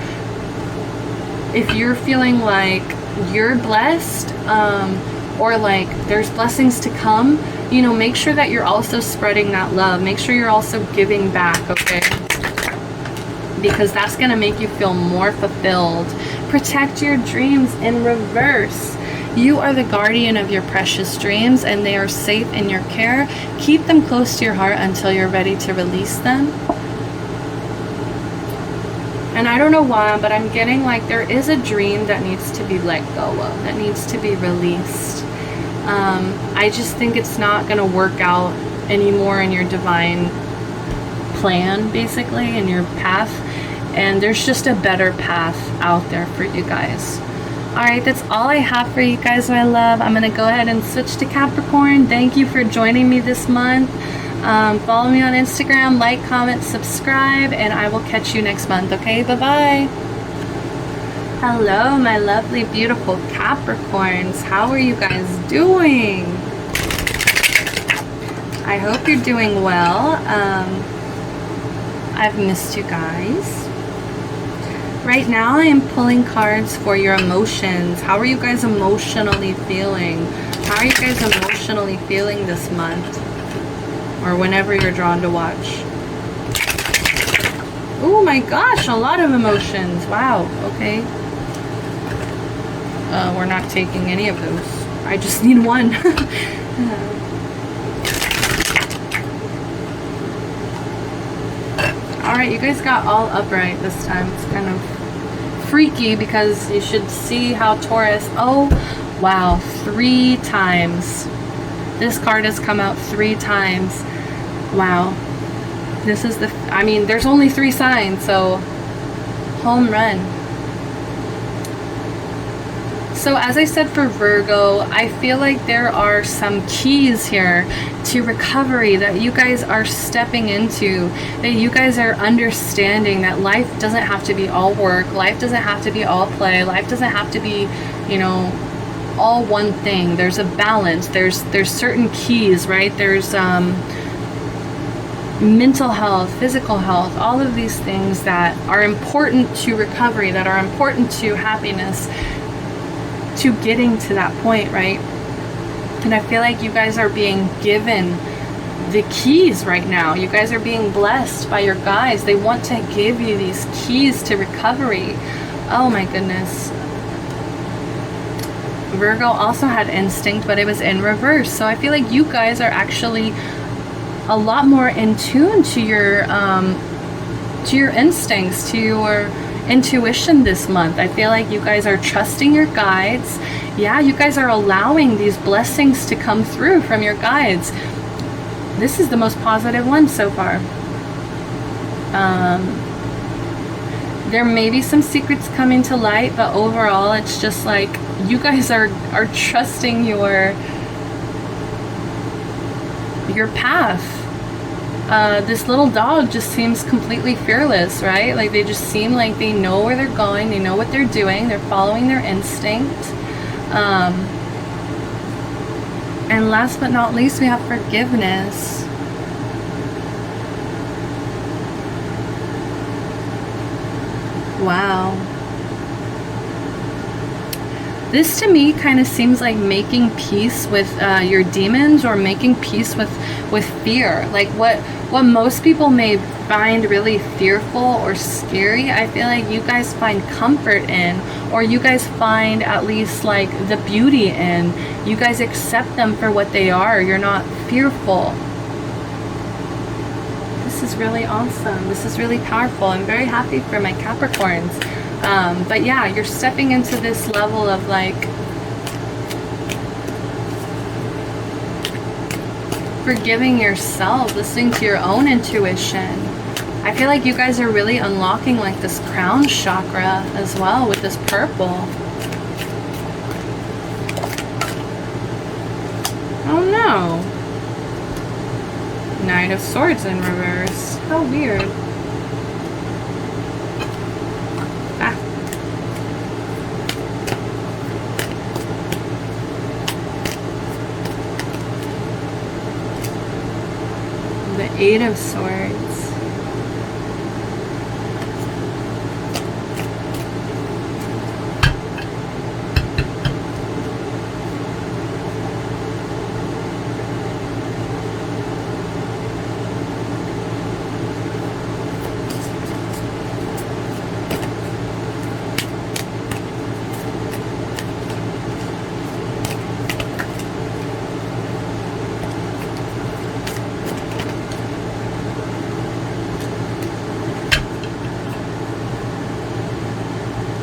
if you're feeling like you're blessed, or like there's blessings to come, you know, make sure that you're also spreading that love. Make sure you're also giving back, okay? Because that's gonna make you feel more fulfilled. Protect your dreams in reverse. You are the guardian of your precious dreams, and they are safe in your care. Keep them close to your heart until you're ready to release them. And I don't know why, but I'm getting like there is a dream that needs to be let go of, that needs to be released. I just think it's not going to work out anymore in your divine plan, basically, in your path. And there's just a better path out there for you guys. Alright, that's all I have for you guys, my love. I'm going to go ahead and switch to Capricorn. Thank you for joining me this month. Follow me on Instagram, like, comment, subscribe, and I will catch you next month, okay? Bye-bye. Hello, my lovely, beautiful Capricorns. How are you guys doing? I hope you're doing well. I've missed you guys. Right now, I am pulling cards for your emotions. How are you guys emotionally feeling? How are you guys emotionally feeling this month? Or whenever you're drawn to watch. Oh my gosh, a lot of emotions. Wow, okay. We're not taking any of those. I just need one. Alright, you guys got all upright this time. It's kind of freaky because you should see how Taurus... Oh, wow, 3 times. This card has come out 3 times. Wow. This is the... I mean, there's only 3 signs, so... home run. So as I said for Virgo, I feel like there are some keys here to recovery that you guys are stepping into, that you guys are understanding that life doesn't have to be all work, life doesn't have to be all play, life doesn't have to be, you know, all one thing. There's a balance. There's certain keys, right? There's mental health, physical health, all of these things that are important to recovery, that are important to happiness, to getting to that point, right? And I feel like you guys are being given the keys right now. You guys are being blessed by your guides. They want to give you these keys to recovery. Oh my goodness. Virgo also had instinct, but it was in reverse. So I feel like you guys are actually a lot more in tune to your instincts, to your intuition this month. I feel like you guys are trusting your guides. Yeah, you guys are allowing these blessings to come through from your guides. This is the most positive one so far. There may be some secrets coming to light, but overall it's just like you guys are trusting your path. This little dog just seems completely fearless, right? Like they just seem like they know where they're going, they know what they're doing, they're following their instinct. And last but not least, we have forgiveness. Wow. This to me kind of seems like making peace with your demons, or making peace with fear. Like what most people may find really fearful or scary, I feel like you guys find comfort in, or you guys find at least like the beauty in. You guys accept them for what they are. You're not fearful. This is really awesome. This is really powerful. I'm very happy for my Capricorns. But yeah, you're stepping into this level of like forgiving yourself, listening to your own intuition. I feel like you guys are really unlocking like this crown chakra as well with this purple. Oh no. Knight of Swords in reverse. How weird. Ah. The Eight of Swords.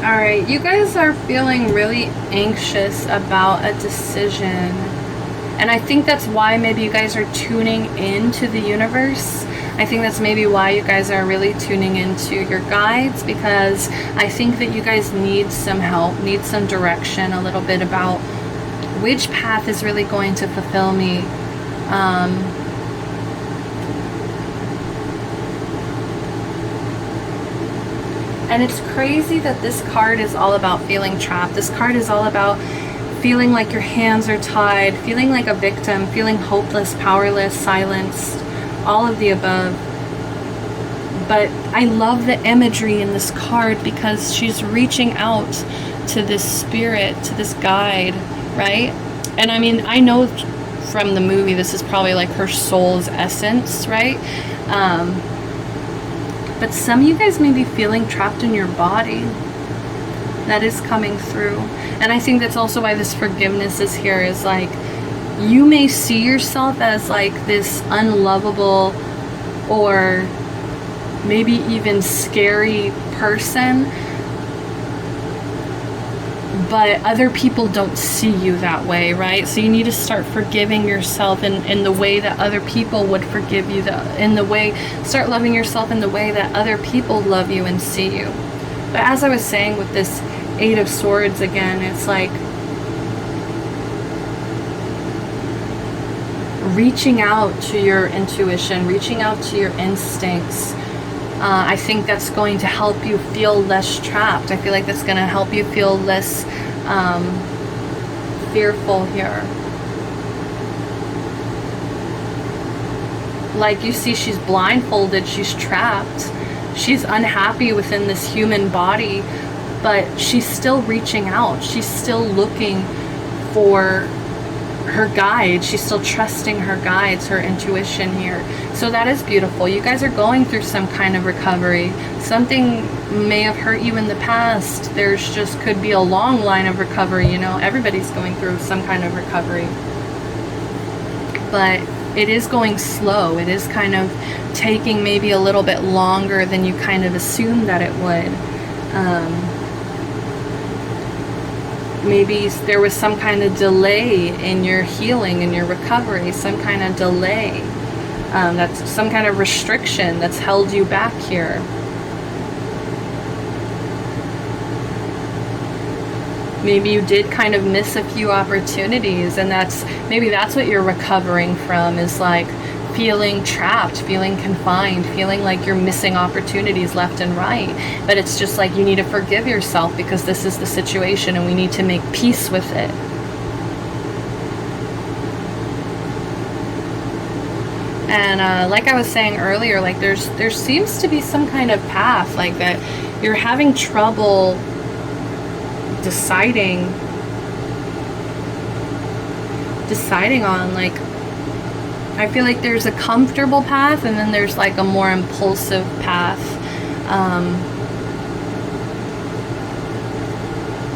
Alright, you guys are feeling really anxious about a decision. And I think that's why maybe you guys are tuning into the universe. I think that's maybe why you guys are really tuning into your guides, because I think that you guys need some help, need some direction a little bit about which path is really going to fulfill me. And it's crazy that this card is all about feeling trapped. This card is all about feeling like your hands are tied, feeling like a victim, feeling hopeless, powerless, silenced, all of the above. But I love the imagery in this card because she's reaching out to this spirit, to this guide, right? And I mean, I know from the movie this is probably like her soul's essence, right? But some of you guys may be feeling trapped in your body. That is coming through. And I think that's also why this forgiveness is here, is like, you may see yourself as like this unlovable or maybe even scary person, but other people don't see you that way, right? So you need to start forgiving yourself in the way that other people would forgive you, start loving yourself in the way that other people love you and see you. But as I was saying with this Eight of Swords again, it's like reaching out to your intuition, reaching out to your instincts. I think that's going to help you feel less trapped. I feel like that's going to help you feel less fearful here. Like you see, she's blindfolded, she's trapped, she's unhappy within this human body, but she's still reaching out. She's still looking for her guide. She's still trusting her guides, her intuition here. So that is beautiful. You guys are going through some kind of recovery. Something may have hurt you in the past. There's just could be a long line of recovery. You know, everybody's going through some kind of recovery. But it is going slow. It is kind of taking maybe a little bit longer than you kind of assumed that it would. Maybe there was some kind of delay in your healing, in your recovery, some kind of delay. That's some kind of restriction that's held you back here. Maybe you did kind of miss a few opportunities, and maybe that's what you're recovering from, is like feeling trapped, feeling confined, feeling like you're missing opportunities left and right. But it's just like you need to forgive yourself because this is the situation and we need to make peace with it. And like I was saying earlier, like there seems to be some kind of path, like that you're having trouble deciding on. Like, I feel like there's a comfortable path and then there's like a more impulsive path.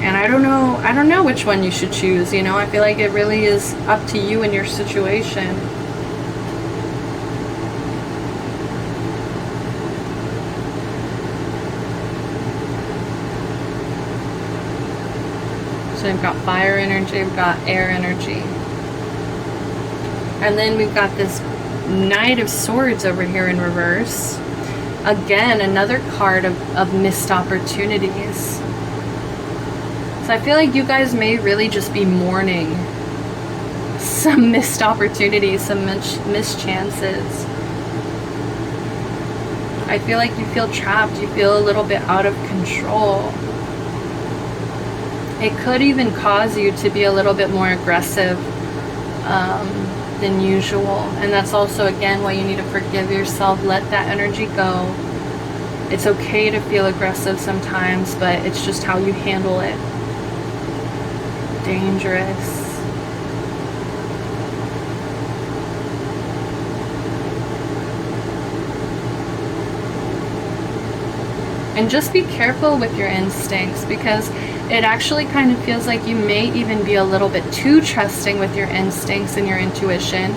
And I don't know which one you should choose, you know. I feel like it really is up to you and your situation. So we've got fire energy, we've got air energy. And then we've got this Knight of Swords over here in reverse. Again, another card of missed opportunities. So I feel like you guys may really just be mourning some missed opportunities, some missed chances. I feel like you feel trapped, you feel a little bit out of control. It could even cause you to be a little bit more aggressive than usual. And that's also, again, why you need to forgive yourself. Let that energy go. It's okay to feel aggressive sometimes, but it's just how you handle it. Dangerous. And just be careful with your instincts, because it actually kind of feels like you may even be a little bit too trusting with your instincts and your intuition.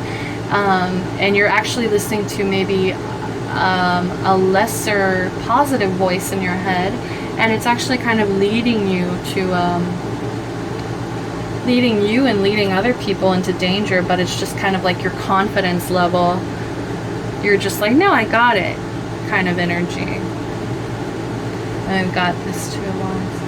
And you're actually listening to maybe a lesser positive voice in your head. And it's actually kind of leading you and leading other people into danger. But it's just kind of like your confidence level. You're just like, no, I got it kind of energy. And I've got this Two of Wands.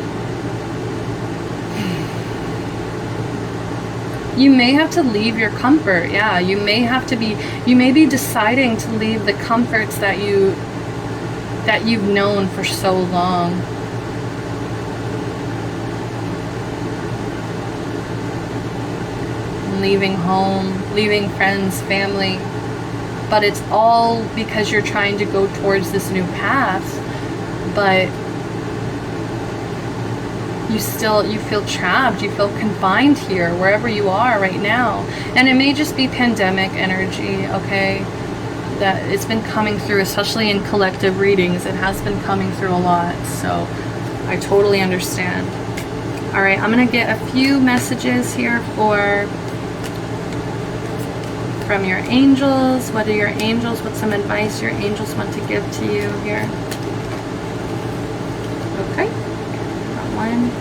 You may have to leave your comfort. Yeah, you may be deciding to leave the comforts that you've known for so long. Leaving home, leaving friends, family. But it's all because you're trying to go towards this new path. But you feel trapped, you feel confined here, wherever you are right now. And it may just be pandemic energy, okay? That it's been coming through, especially in collective readings. It has been coming through a lot, so I totally understand. All right, I'm gonna get a few messages here from your angels. What are your angels? What's some advice your angels want to give to you here? Okay, got one.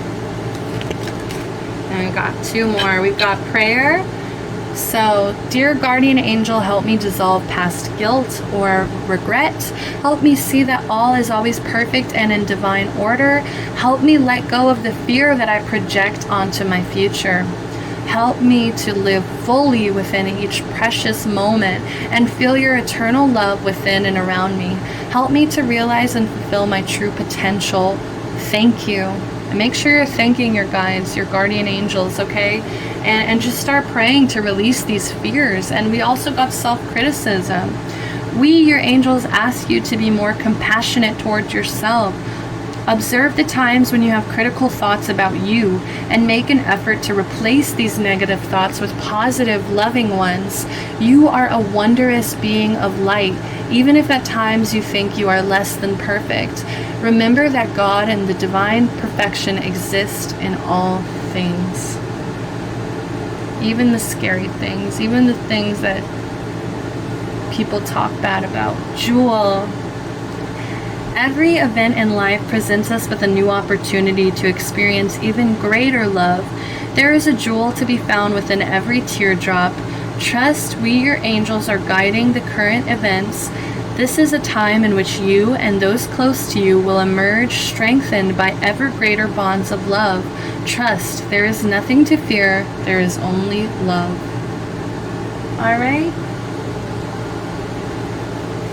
And we've got two more. We've got prayer. So, dear guardian angel, help me dissolve past guilt or regret. Help me see that all is always perfect and in divine order. Help me let go of the fear that I project onto my future. Help me to live fully within each precious moment and feel your eternal love within and around me. Help me to realize and fulfill my true potential. Thank you. And make sure you're thanking your guides, your guardian angels, okay? And just start praying to release these fears. And we also got self-criticism. We, your angels, ask you to be more compassionate towards yourself. Observe the times when you have critical thoughts about you and make an effort to replace these negative thoughts with positive, loving ones. You are a wondrous being of light, even if at times you think you are less than perfect. Remember that God and the divine perfection exist in all things. Even the scary things, even the things that people talk bad about. Jewel. Every event in life presents us with a new opportunity to experience even greater love. There is a jewel to be found within every teardrop. Trust we, your angels, are guiding the current events. This is a time in which you and those close to you will emerge strengthened by ever greater bonds of love. Trust, there is nothing to fear. There is only love. All right?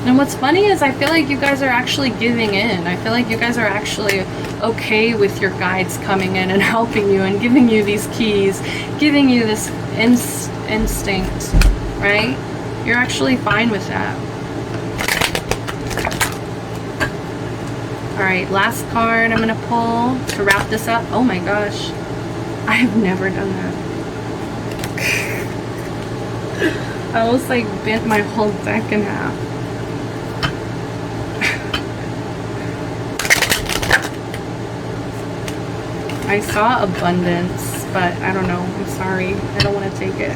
And what's funny is I feel like you guys are actually giving in. I feel like you guys are actually okay with your guides coming in and helping you and giving you these keys, giving you this instinct, right? You're actually fine with that. All right, last card I'm gonna pull to wrap this up. Oh my gosh, I have never done that. I almost like bent my whole deck in half. I saw abundance, but I don't know. I'm sorry. I don't want to take it.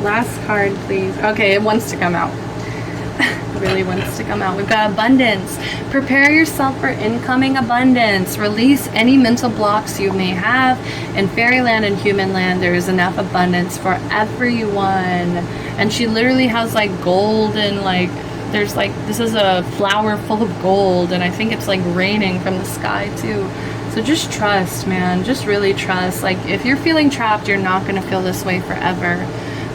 Last card, please. Okay, it wants to come out. It really wants to come out. We've got abundance. Prepare yourself for incoming abundance. Release any mental blocks you may have. In fairyland and human land, there is enough abundance for everyone. And she literally has like gold and like there's like, this is a flower full of gold, and I think it's like raining from the sky too. So just trust, man. Just really trust. Like if you're feeling trapped, you're not going to feel this way forever.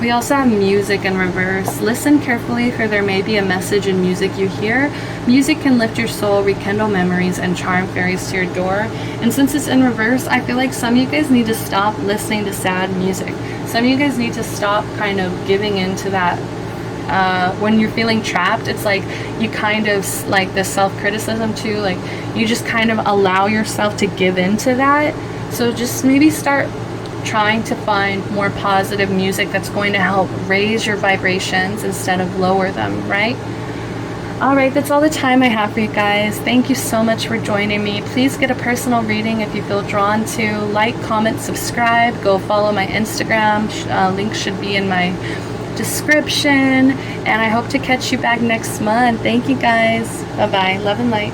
We also have music in reverse. Listen carefully, for there may be a message in music you hear. Music can lift your soul, rekindle memories, and charm fairies to your door. And since it's in reverse, I feel like some of you guys need to stop listening to sad music. Some of you guys need to stop kind of giving into that. When you're feeling trapped, it's like you kind of like the self-criticism too, like you just kind of allow yourself to give into that. So just maybe start trying to find more positive music that's going to help raise your vibrations instead of lower them, right? All right, that's all the time I have for you guys. Thank you so much for joining me. Please get a personal reading if you feel drawn to. Like, comment, subscribe, go follow my Instagram. Link should be in my description, and I hope to catch you back next month. Thank you guys. Bye bye. Love and light.